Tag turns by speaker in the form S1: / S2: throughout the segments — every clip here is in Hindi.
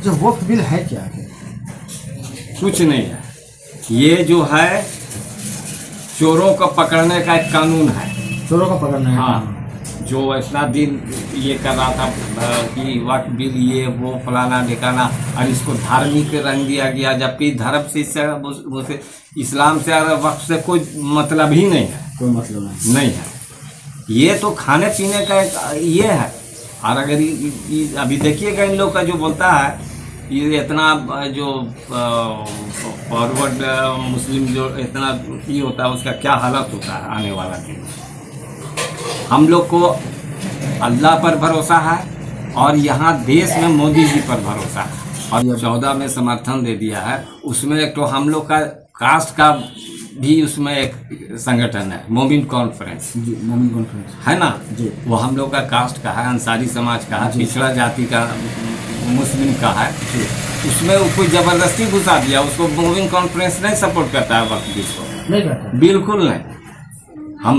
S1: जो वक्फ बिल है क्या है?
S2: कुछ नहीं है। ये जो है चोरों को पकड़ने का एक कानून है।
S1: चोरों को पकड़ना है।
S2: हाँ, जो इतना दिन ये कर रहा था कि वक्फ बिल ये वो फलाना ठिकाना, और इसको धार्मिक रंग दिया गया, जबकि धर्म से इससे इस्लाम से और वक्फ से कोई मतलब ही नहीं है।
S1: कोई मतलब
S2: नहीं है। ये तो खाने पीने का एक ये है। और अगर अभी देखिएगा इन लोग का जो बोलता है, ये इतना जो फॉरवर्ड मुस्लिम जो इतना ये होता है, उसका क्या हालत होता है आने वाला दिन। हम लोग को अल्लाह पर भरोसा है और यहाँ देश में मोदी जी पर भरोसा है। और 14 में समर्थन दे दिया है। उसमें एक तो हम लोग का कास्ट का भी उसमें एक संगठन है, मोमिन कॉन्फ्रेंस।
S1: जी, मोमिन कॉन्फ्रेंस
S2: है ना
S1: जी।
S2: वो हम लोग का कास्ट का है, अंसारी समाज का है, पिछड़ा जाति का मुस्लिम का है। उसमें वो कोई जबरदस्ती घुसा दिया। उसको मोमिन कॉन्फ्रेंस नहीं सपोर्ट करता है वक्त बिल को,
S1: नहीं करता,
S2: बिल्कुल नहीं। हम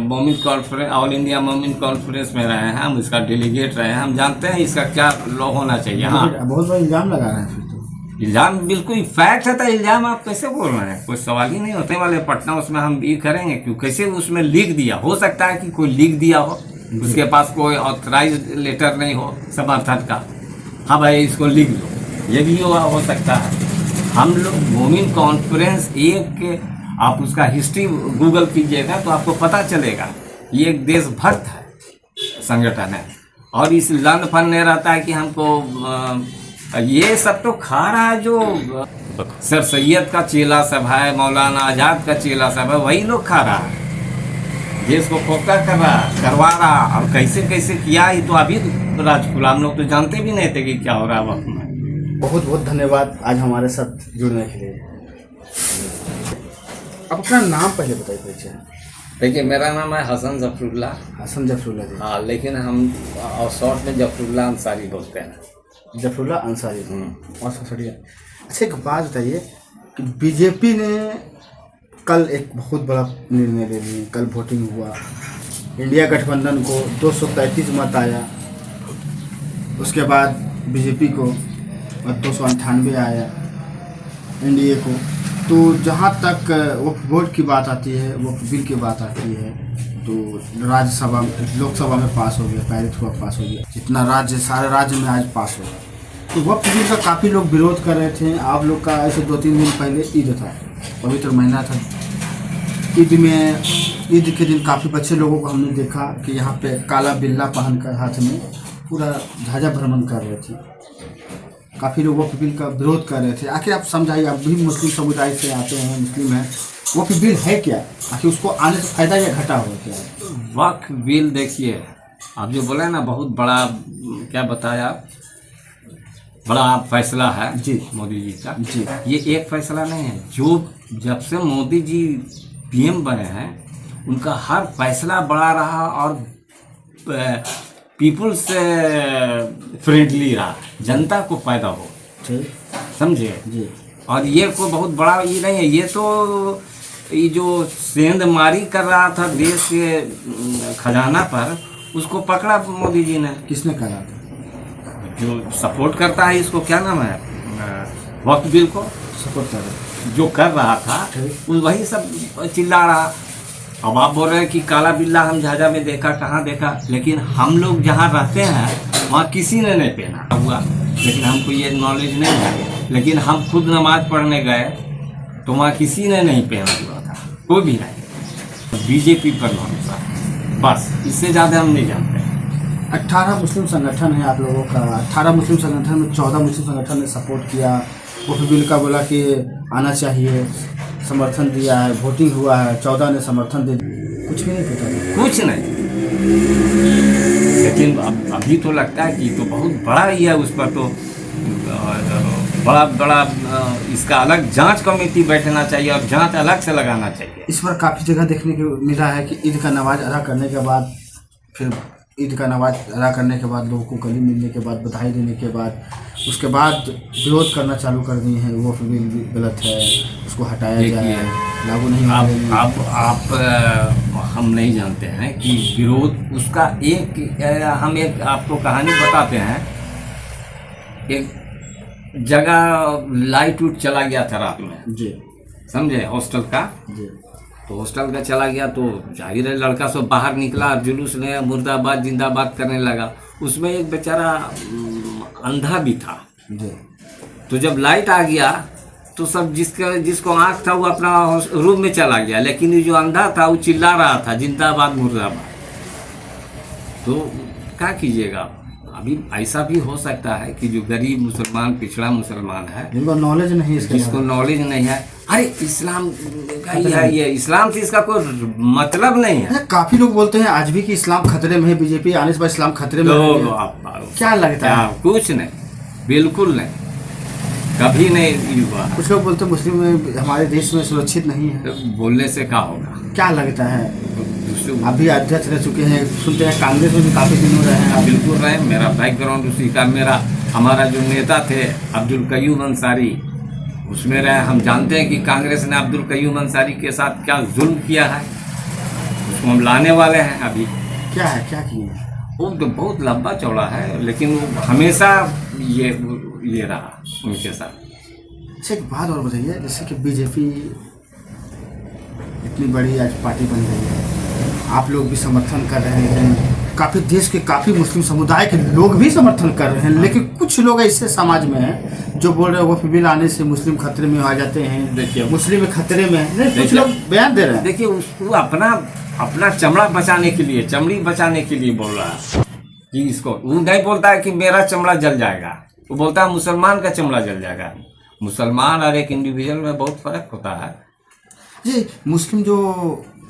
S2: मोमिन कॉन्फ्रेंस, ऑल इंडिया मोमिन कॉन्फ्रेंस में रहे हैं, हम इसका डेलीगेट रहे हैं, हम जानते हैं इसका क्या लॉ होना चाहिए। हाँ,
S1: बहुत बड़ा इल्जाम लगा रहे हैं फिर तो।
S2: इल्जाम बिल्कुल फैक्ट है। तो इल्जाम आप कैसे बोल रहे हैं? कोई सवाल ही नहीं होते वाले। पटना उसमें हम ये करेंगे क्यों? कैसे उसमें लिख दिया? हो सकता है कि कोई लिख दिया हो, उसके पास कोई ऑथराइज लेटर नहीं हो समर्थन का। हाँ भाई, इसको लिख लो, ये भी हो सकता है। हम लोग मोमिन कॉन्फ्रेंस एक, आप उसका हिस्ट्री गूगल कीजिएगा तो आपको पता चलेगा। ये एक देशभक्त है संगठन है। और इस लन फन नहीं रहता है कि हमको ये सब तो खा रहा है जो सर सैयद का चेला सब है, मौलाना आजाद का चेला सब है, वही लोग खा रहा है। देश को खोखला कर रहा, करवा रहा। और कैसे कैसे किया, ये तो अभी राज खुला। हम लोग तो जानते भी नहीं थे कि क्या हो रहा है वक्त में।
S1: बहुत बहुत धन्यवाद आज हमारे साथ जुड़ने के लिए। आप अपना नाम पहले बताइए परिचय।
S2: देखिए, मेरा नाम है हसन जफरुल्ला।
S1: हसन जफरुल्ला जी।
S2: हाँ, लेकिन हम और शॉर्ट में जफरुल्ला अंसारी बोलते हैं।
S1: जफरुल्ला अंसारी। और सड़िया। अच्छा, एक बात बताइए कि बीजेपी ने कल एक बहुत बड़ा निर्णय ले लिया। कल वोटिंग हुआ, इंडिया गठबंधन को 233 मत आया, उसके बाद बीजेपी को 298 आया, एनडीए को। तो जहाँ तक वोट की बात आती है, वोट बिल की बात आती है, तो राज्यसभा लोकसभा में पास हो गया, पारित हुआ, पास हो गया। जितना राज्य, सारे राज्य में आज पास हो गया। तो वक्त बिल का काफ़ी लोग विरोध कर रहे थे। आप लोग का ऐसे 2-3 दिन पहले ईद था, पवित्र महीना था। ईद में, ईद के दिन काफ़ी बच्चे लोगों को हमने देखा कि यहाँ पे काला बिल्ला पहनकर हाथ में पूरा ध्वजा भ्रमण कर रहे थे। काफ़ी लोग वक्फ बिल का विरोध कर रहे थे। आखिर आप समझाइए, आप भी मुस्लिम समुदाय से आते हैं, मुस्लिम हैं, वक्फ बिल है क्या? आखिर उसको आने से फायदा या घाटा हो क्या?
S2: वक्फ बिल देखिए, आप जो बोले ना, बहुत बड़ा, क्या बताया, बड़ा फैसला है
S1: जी,
S2: मोदी जी का।
S1: जी,
S2: ये एक फैसला नहीं है। जो जब से मोदी जी पीएम बने हैं, उनका हर फैसला बड़ा रहा और पीपल से फ्रेंडली रहा, जनता को फायदा हो।
S1: ठीक,
S2: समझे
S1: जी।
S2: और ये कोई बहुत बड़ा ये नहीं है। ये तो ये जो सेंधमारी कर रहा था देश के खजाना पर, उसको पकड़ा मोदी जी ने।
S1: किसने करा था?
S2: जो सपोर्ट करता है इसको, क्या नाम है, वक्फ बिल को
S1: सपोर्ट कर रहा
S2: जो कर रहा था, वही सब चिल्ला रहा। अब आप बोल रहे हैं कि काला बिल्ला हम झाझा में देखा, कहाँ देखा? लेकिन हम लोग जहाँ रहते हैं वहाँ किसी ने नहीं पहना हुआ, लेकिन हमको ये नॉलेज नहीं है। लेकिन हम खुद नमाज पढ़ने गए तो वहाँ किसी ने नहीं पहना हुआ था, कोई भी नहीं। बीजेपी पर भरोसा, बस, इससे ज़्यादा हम नहीं जानते।
S1: 18 मुस्लिम संगठन है आप लोगों का। 18 मुस्लिम संगठन में 14 मुस्लिम संगठन ने सपोर्ट किया, वक्फ बिल का बोला कि आना चाहिए, समर्थन दिया है, वोटिंग हुआ है, 14 ने समर्थन दे दिया। कुछ भी नहीं पता,
S2: कुछ नहीं। लेकिन अभी तो लगता है कि तो बहुत बड़ा ही है, उस पर तो बड़ा बड़ा इसका अलग जांच कमेटी बैठना चाहिए और जांच अलग से लगाना चाहिए।
S1: इस पर काफ़ी जगह देखने को मिला है कि ईद का नमाज अदा करने के बाद, फिर ईद का नमाज अदा करने के बाद, लोगों को गले मिलने के बाद, बधाई देने के बाद, उसके बाद विरोध करना चालू कर दिए हैं। वक्फ बिल गलत है, उसको हटाया जाए, लागू नहीं होगा।
S2: आप हम नहीं जानते हैं कि विरोध उसका हम एक आपको कहानी बताते हैं। एक जगह लाइट उट चला गया था रात में,
S1: जी
S2: समझे, हॉस्टल का।
S1: जी
S2: तो हॉस्टल का चला गया तो जाहिर है लड़का सब बाहर निकला, जुलूस ने मुर्दाबाद जिंदाबाद करने लगा। उसमें एक बेचारा अंधा भी था।
S1: जी
S2: तो जब लाइट आ गया तो सब जिसको आँख था वो अपना रूम में चला गया, लेकिन ये जो अंधा था वो चिल्ला रहा था जिंदाबाद मुर्दाबाद। तो क्या कीजिएगा, अभी ऐसा भी हो सकता है कि जो गरीब मुसलमान, पिछड़ा मुसलमान है,
S1: जिनको नॉलेज नहीं है,
S2: जिसको नॉलेज नहीं है, अरे इस्लाम का ही है, ये इस्लाम से इसका कोई मतलब नहीं है।
S1: काफी लोग बोलते हैं आज भी कि इस्लाम खतरे में है, बीजेपी आने से बाद इस्लाम खतरे में है। क्या लगता है?
S2: कुछ नहीं, बिल्कुल नहीं, कभी नहीं हुआ।
S1: कुछ लोग बोलते हैं मुस्लिम में हमारे देश में सुरक्षित नहीं है।
S2: तो बोलने से क्या होगा?
S1: क्या लगता है? अभी अध्यक्ष रह चुके हैं, सुनते हैं कांग्रेस में भी काफी दिन हो रहे हैं।
S2: बिल्कुल रहे, मेरा बैकग्राउंड उसी का, हमारा जो नेता थे अब्दुल कयूम अंसारी, उसमें रहे। हम जानते हैं कि कांग्रेस ने अब्दुल कयूम अंसारी के साथ क्या जुल्म किया है, उसको हम लाने वाले हैं अभी।
S1: क्या है, क्या किए?
S2: वो तो बहुत लंबा चौड़ा है, लेकिन वो हमेशा ये रहा उनके साथ।
S1: अच्छा, एक बात और बताइए, जैसे कि बीजेपी इतनी बड़ी आज पार्टी बन गई है, आप लोग भी समर्थन कर रहे हैं, काफ़ी देश के काफ़ी मुस्लिम समुदाय के लोग भी समर्थन कर रहे हैं, लेकिन कुछ लोग ऐसे समाज में हैं जो बोल रहे हैं वक्फ बिल आने से मुस्लिम खतरे में आ जाते हैं।
S2: देखिए,
S1: मुस्लिम खतरे में है, नहीं कुछ लोग बयान दे रहे हैं।
S2: देखिए, उसको अपना चमड़ा बचाने के लिए, चमड़ी बचाने के लिए बोल रहा है कि इसको, वो नहीं बोलता है कि मेरा चमड़ा जल जाएगा, वो बोलता है मुसलमान का चमड़ा जल जाएगा। मुसलमान और एक इंडिविजुअल में बहुत फर्क होता है
S1: जी। मुस्लिम जो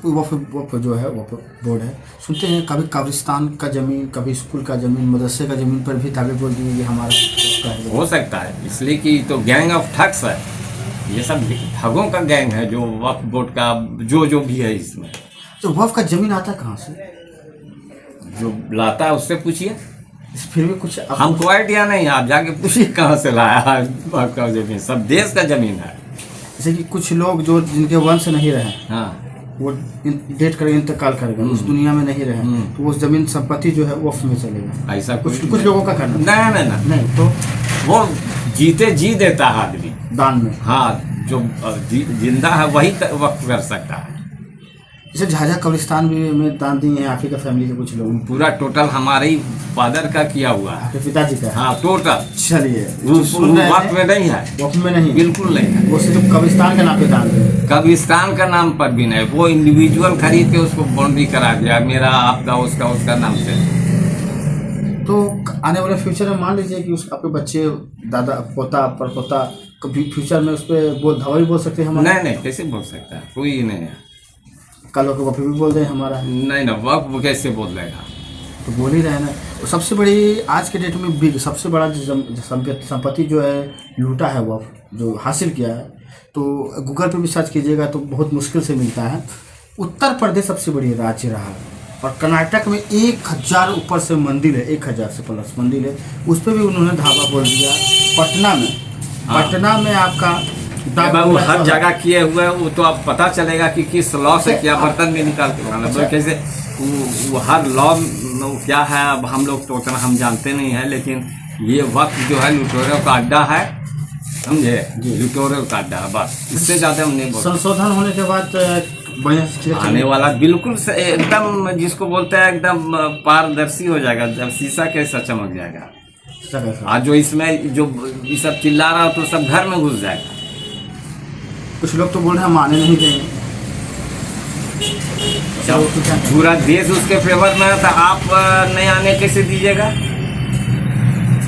S1: वक्फ जो है वक्फ बोर्ड है, सुनते हैं कभी कब्रिस्तान का ज़मीन, कभी स्कूल का ज़मीन, मदरसे का ज़मीन पर भी दावे बोल दिए कि हमारा
S2: हो सकता है, इसलिए कि तो गैंग ऑफ ठग्स है, ये सब ठगों का गैंग है जो वक्फ बोर्ड का जो भी है इसमें।
S1: तो वक्फ का ज़मीन आता कहाँ से?
S2: जो लाता है उससे पूछिए,
S1: फिर भी कुछ
S2: हमको आइडिया नहीं है, आप जाके पूछिए कहाँ से लाया है वक्फ का ज़मीन। सब देश का ज़मीन है।
S1: जैसे कि कुछ लोग जो जिनके वंश नहीं रहे,
S2: हाँ, वो
S1: डेट करेंगे, इंतकाल करेगा, उस दुनिया में नहीं रहे, तो वो जमीन संपत्ति जो है वक्फ में चलेगा।
S2: ऐसा
S1: कुछ लोगों का करना
S2: नहीं, तो वो जीते जी देता है आदमी
S1: दान में।
S2: हाँ, जो जिंदा है वही वक्फ कर सकता है।
S1: जैसे झाझा कब्रिस्तान भी में दान दिए हैं आप ही का फैमिली के कुछ लोग।
S2: पूरा टोटल हमारे ही फादर का किया हुआ है,
S1: आपके पिताजी का?
S2: हाँ, टोटल।
S1: चलिए,
S2: वक्फ में नहीं है,
S1: वक्फ में नहीं,
S2: बिल्कुल नहीं है।
S1: वो सिर्फ कब्रिस्तान के नाम पे दान दिए।
S2: कब्रिस्तान का नाम पर भी नहीं, वो इंडिविजुअल खरीद के उसको बाउंड्री करा दिया, मेरा आपका उसका नाम से।
S1: तो आने वाले फ्यूचर में मान लीजिए कि उस आपके बच्चे, दादा, पोता, परपोता, कभी फ्यूचर में उस पर धावा भी बोल सकते हैं हमारे?
S2: नहीं, कैसे बोल सकता है, कोई नहीं है।
S1: कल को वक्फ भी बोल दें हमारा?
S2: नहीं, वक्फ कैसे बोल देगा?
S1: तो बोल ही रहे ना। सबसे बड़ी आज के डेट में सबसे बड़ा संपत्ति जो है लूटा है वक्फ, जो हासिल किया है, तो गूगल पे भी सर्च कीजिएगा तो बहुत मुश्किल से मिलता है। उत्तर प्रदेश सबसे बड़ी राज्य रहा, और कर्नाटक में 1000 ऊपर से मंदिर है, 1000 से प्लस मंदिर है, उस पर भी उन्होंने धावा बोल दिया। पटना में, हाँ, पटना में आपका
S2: वो हर जगह किए हुए हैं, वो तो अब पता चलेगा कि किस लॉ से क्या बर्तन में निकाल के खाना, तो कैसे वो हर लॉ में क्या है, अब हम लोग तो उतना हम जानते नहीं है, लेकिन ये वक्त जो है लुटेरों का अड्डा है, समझे, लुटेरों का अड्डा है, बस, इससे ज़्यादा हम नहीं बोलते।
S1: संशोधन होने के बाद बढ़िया
S2: आने वाला बिल्कुल एकदम, जिसको बोलते हैं एकदम पारदर्शी हो जाएगा, जब शीशा कैसा चमक जाएगा। आज जो इसमें जो ये सब चिल्ला रहा हो तो सब घर में घुस जाएगा।
S1: कुछ लोग तो बोल रहे हैं हम आने नहीं देंगे,
S2: पूरा देश उसके फेवर में है, तो आप नहीं आने कैसे दीजिएगा?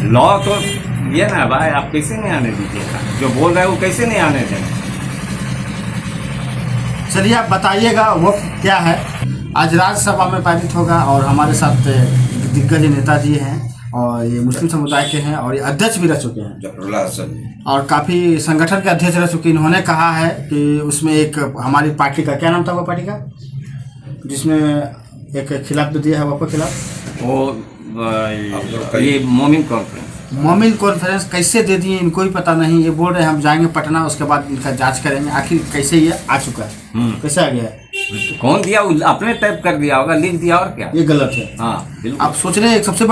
S2: लॉ तो ये ना भाई, आप कैसे नहीं आने दीजिएगा? जो बोल रहे हैं वो कैसे नहीं आने देंगे?
S1: चलिए आप बताइएगा वक्फ क्या है। आज राज्यसभा में पारित होगा, और हमारे साथ दिग्गज नेताजी हैं, और ये मुस्लिम समुदाय के हैं, और ये अध्यक्ष भी रह चुके हैं, और काफ़ी संगठन के अध्यक्ष रह चुके हैं। इन्होंने कहा है कि उसमें एक हमारी पार्टी का, क्या नाम था वो पार्टी का, जिसमें एक खिलाफ दिया है वक्फ के खिलाफ,
S2: वो ये मोमिन कॉन्फ्रेंस
S1: कैसे दे दिए इनको ही पता नहीं। ये बोल रहे हैं हम जाएंगे पटना, उसके बाद इनका जांच करेंगे आखिर कैसे ये आ चुका है, कैसे आ गया है,
S2: कौन दिया, अपने टाइप कर दिया होगा, लिख दिया, और क्या,
S1: ये गलत है।
S2: हाँ,
S1: आप सोच रहे हैं सबसे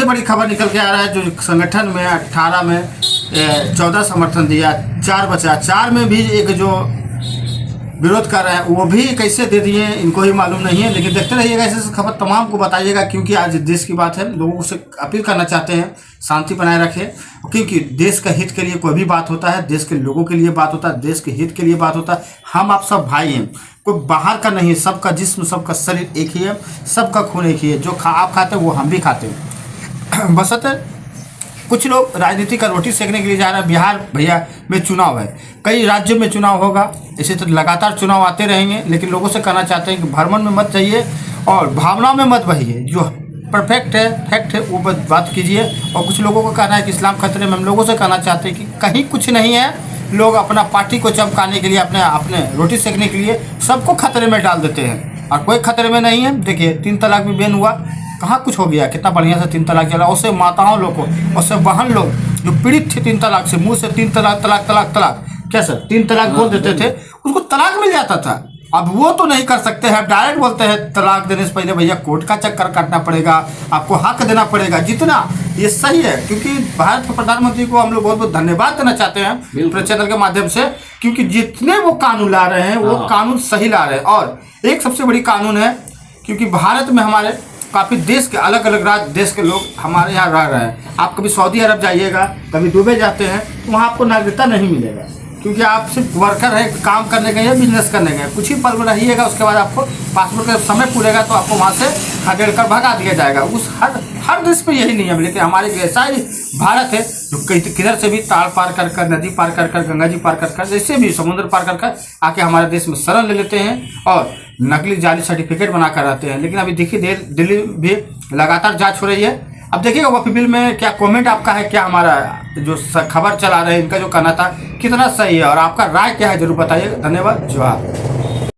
S1: बड़ी खबर निकल के आ रहा है, जो संगठन में 18 में 14 समर्थन दिया, 4 बचा, 4 में भी एक जो विरोध कर रहे हैं वो भी कैसे दे दिए इनको ही मालूम नहीं है। लेकिन देखते रहिएगा, ऐसे खबर तमाम को बताइएगा, क्योंकि आज देश की बात है। लोगों से अपील करना चाहते हैं शांति बनाए रखें, क्योंकि देश का हित के लिए कोई भी बात होता है, देश के लोगों के लिए बात होता है, देश के हित के लिए बात होता है। हम आप सब भाई हैं, कोई बाहर का नहीं है, सबका जिस्म सबका शरीर एक ही है, सबका खून एक ही है। जो आप खाते हैं वो हम भी खाते हैं। बशर्ते कुछ लोग राजनीति का रोटी सेकने के लिए जा रहे हैं। बिहार भैया में चुनाव है, कई राज्यों में चुनाव होगा, इसी तरह लगातार चुनाव आते रहेंगे। लेकिन लोगों से कहना चाहते हैं कि भ्रमण में मत जाइए और भावनाओं में मत बहिए। जो परफेक्ट है, फैक्ट है, वो बात कीजिए। और कुछ लोगों को कहना है कि इस्लाम खतरे में, हम लोगों से कहना चाहते हैं कि कहीं कुछ नहीं है। लोग अपना पार्टी को चमकाने के लिए, अपने रोटी सेकने के लिए सबको खतरे में डाल देते हैं, और कोई खतरे में नहीं है। देखिए 3 तलाक भी बैन हुआ, कहाँ कुछ हो गया, कितना बढ़िया से 3 तलाक चला। उससे माताओं लोग को, उससे बहन लोग जो पीड़ित थे 3 तलाक से, मुंह से 3 तलाक तलाक तलाक तलाक क्या सर 3 तलाक बोल देते थे, उसको तलाक मिल जाता था। अब वो तो नहीं कर सकते हैं, डायरेक्ट बोलते हैं तलाक देने से पहले भैया कोर्ट का चक्कर काटना पड़ेगा, आपको हक देना पड़ेगा जितना। ये सही है, क्योंकि भारत के प्रधानमंत्री को हम लोग बहुत बहुत धन्यवाद देना चाहते हैं अपने चैनल के माध्यम से, क्योंकि जितने वो कानून ला रहे हैं वो कानून सही ला रहे हैं। और एक सबसे बड़ी कानून है, क्योंकि भारत में हमारे काफ़ी देश के अलग अलग राज्य देश के लोग हमारे यहाँ रह रहे हैं। आप कभी सऊदी अरब जाइएगा, कभी दुबई जाते हैं, तो वहाँ आपको नागरिकता नहीं मिलेगा, क्योंकि आप सिर्फ वर्कर है, काम करने गए या बिजनेस करने गए। कुछ ही पल में रहिएगा, उसके बाद आपको पासपोर्ट का समय पूरेगा तो आपको वहाँ से खदेड़ कर भगा दिया जाएगा। उस हर देश पे यही नियम, लेकिन हमारे ऐसा ही भारत है जो किधर से भी ताड़ पार कर कर, नदी पार कर कर, गंगा जी पार कर कर, जैसे भी समुद्र पार कर कर आके हमारे देश में शरण ले लेते हैं और नकली जाली सर्टिफिकेट बना कर रहते हैं। लेकिन अभी देखिए दिल्ली भी लगातार जाँच हो रही है। अब देखिएगा वफी बिल में क्या कमेंट आपका है, क्या हमारा जो खबर चला रहे हैं इनका जो कहना था कितना सही है, और आपका राय क्या है जरूर बताइए। धन्यवाद, जोहार।